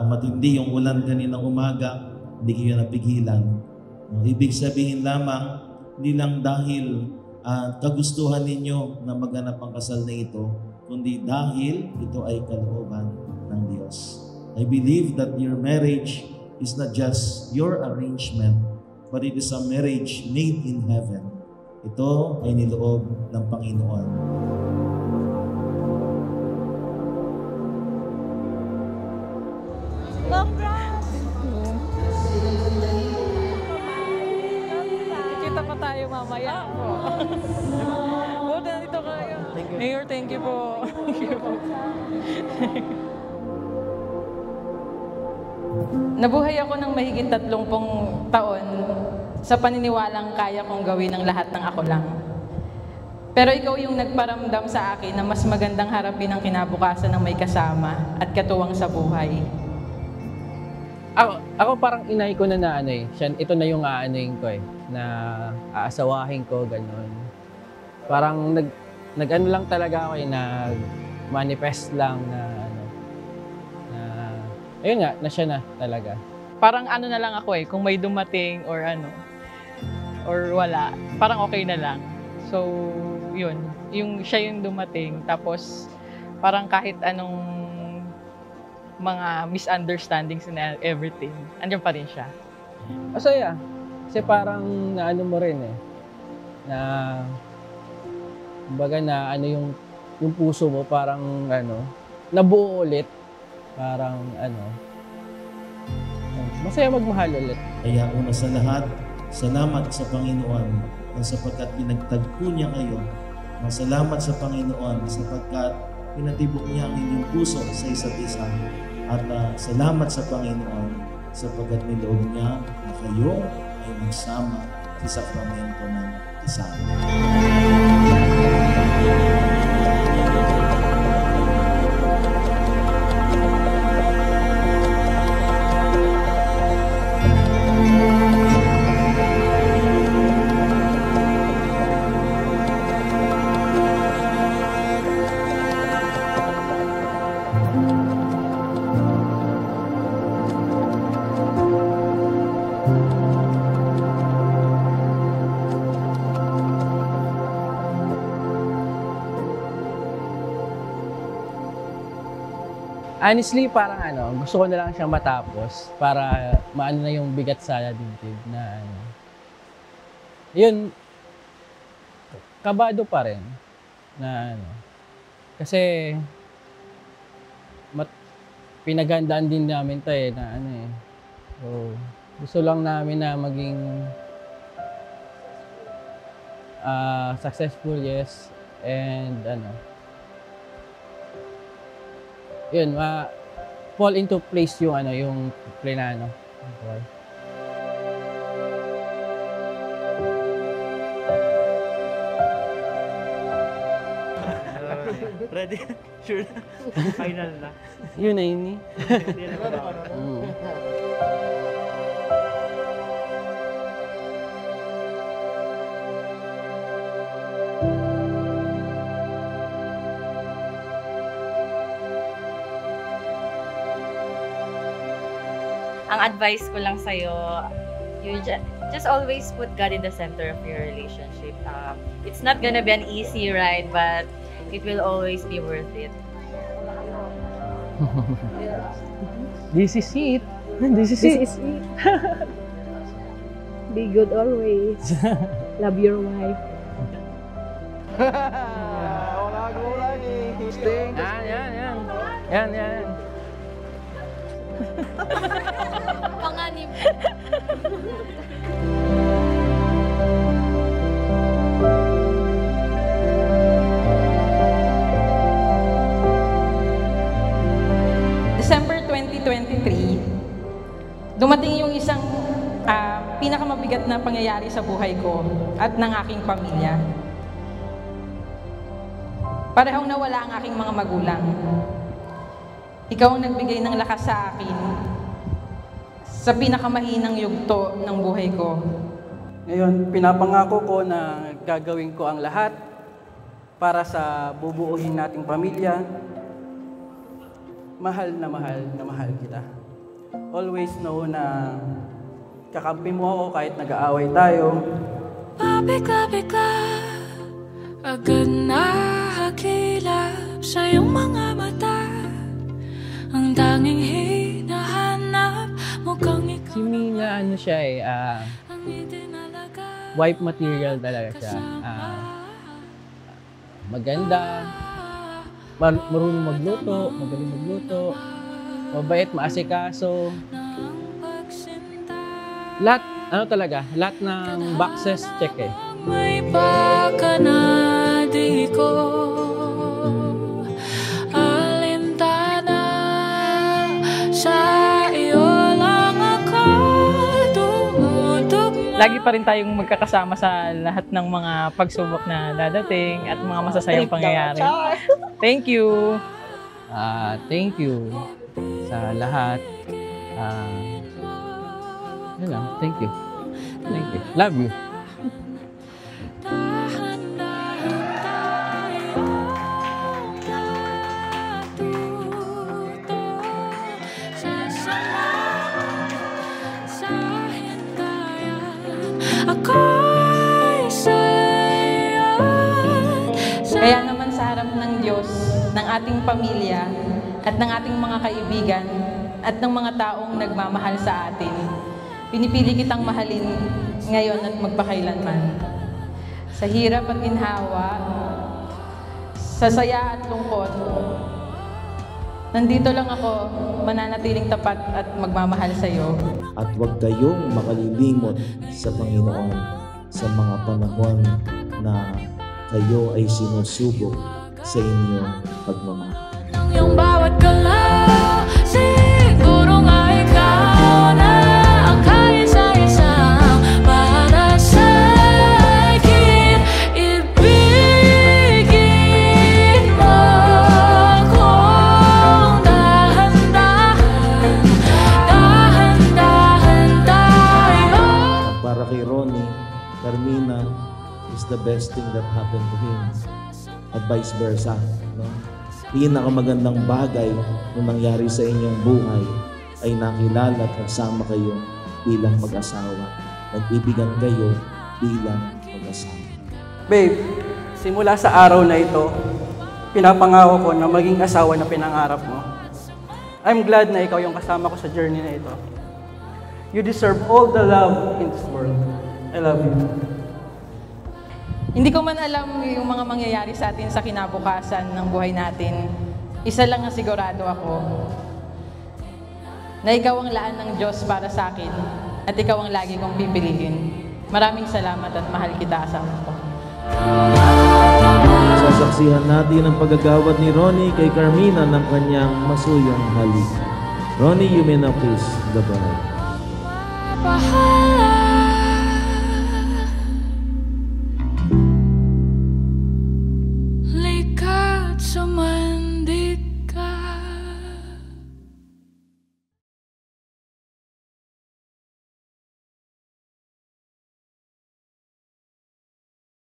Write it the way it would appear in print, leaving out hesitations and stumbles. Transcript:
matindi yung ulan kaninang umaga, hindi kayo napigilan. Ibig sabihin lamang, hindi lang dahil kagustuhan ninyo na maganap ang kasal na ito, kundi dahil ito ay kalooban ng Diyos. I believe that your marriage is not just your arrangement, but it is a marriage made in heaven. Ito ay niloob ng Panginoon. Congrats! Kita pa tayo mamaya po. Buti nandito kayo. Mayor, thank you po. Nabuhay ako ng mahigit 30 taon sa paniniwalang kaya kong gawin ang lahat ng ako lang. Pero ikaw yung nagparamdam sa akin na mas magandang harapin ang kinabukasan ng may kasama at katuwang sa buhay. Ako parang inay ko na ito na yung aanoyin ko na aasawahin ko, gano'n. Parang nag-ano lang talaga ako nag-manifest lang ayun nga, na siya na talaga. Parang ano na lang ako kung may dumating or or wala, parang okay na lang. So, yun, siya yung dumating, tapos parang kahit anong mga misunderstandings and everything, andyan pa rin siya. Masaya. Kasi parang naano mo rin na kumbaga na yung puso mo parang nabuo ulit. Parang masaya magmahal ulit. Kaya una sa lahat, salamat sa Panginoon sapagkat pinagtagpo niya kayo. Salamat sa Panginoon sapagkat pinatibok niya ang inyong puso sa isa't isa. At salamat sa Panginoon sapagkat niloob niya na kayo ay magsama sa sakramento ng kasal. Honestly, parang gusto ko na lang siyang matapos para maano na yung bigat sa dibdib na Yun, kabado pa rin na kasi pinaghandaan din namin to na So, gusto lang namin na maging successful, yes, and yun, fall into place yung plenano. Okay. Ready? Sure na? Final na? Yun na yun Ang advice ko lang sa'yo, you just always put God in the center of your relationship. It's not gonna be an easy ride, but it will always be worth it. This is it. This is it. Be good always. Love your wife. Yan. Panganib. December 2023, dumating yung isang pinakamabigat na pangyayari sa buhay ko at ng aking pamilya. Parehong nawala ang aking mga magulang. Ikaw ang nagbigay ng lakas sa akin sa pinakamahinang yugto ng buhay ko. Ngayon, pinapangako ko na gagawin ko ang lahat para sa bubuuhin nating pamilya mahal na mahal na mahal kita. Always know na kakampi mo ako kahit nag-aaway tayo. Pabigla-bigla, agad nakakilap sa iyong mga mata. Ang tanging hinahanap, mukhang ikaw. Si Mina, ano siya wife material talaga siya. Maganda, marunong magluto, magaling magluto, mabait, maasikaso. Lahat, lahat ng boxes check eh. May baka na di ko alintana, sa iyo lang ako dumudugma. Lagi pa rin tayong magkakasama sa lahat ng mga pagsubok na dadating at mga masasayang pangyayari. Thank you! Thank you sa lahat. Yun lang, thank you. Thank you. Love you. Kaya naman sa harap ng Diyos, ng ating pamilya, at ng ating mga kaibigan, at ng mga taong nagmamahal sa atin, pinipili kitang mahalin ngayon at magpakailanman. Sa hirap at ginhawa, sa saya at lungkot, nandito lang ako, mananatiling tapat at magmamahal sa iyo. At huwag kayong makalilimot sa Panginoon sa mga panahon na kayo ay sinusubok sa inyong pagmamahal. Ang iyong bawat galaw, siguro nga ikaw na ang kaisa-isang para sa akin. Ibigin mo kung dahan-dahan, dahan-dahan tayo. Para kay Ronnie, Carmina is the best thing that happened to him. At vice versa. No? Pinakamagandang bagay na nangyari sa inyong buhay ay nakilala at nagsama kayo bilang mag-asawa. Nag-ibigan kayo bilang mag-asawa. Babe, simula sa araw na ito, pinapangako ko na maging asawa na pinangarap mo. I'm glad na ikaw yung kasama ko sa journey na ito. You deserve all the love in this world. I love you. Hindi ko man alam yung mga mangyayari sa atin sa kinabukasan ng buhay natin. Isa lang ang sigurado ako, na ikaw ang laan ng Diyos para sa akin at ikaw ang lagi kong pipiliin. Maraming salamat at mahal kita, asawa ko. Sasaksihan natin ang pagagawad ni Ronnie kay Carmina ng kanyang masuyang halik. Ronnie, you may now kiss the bride.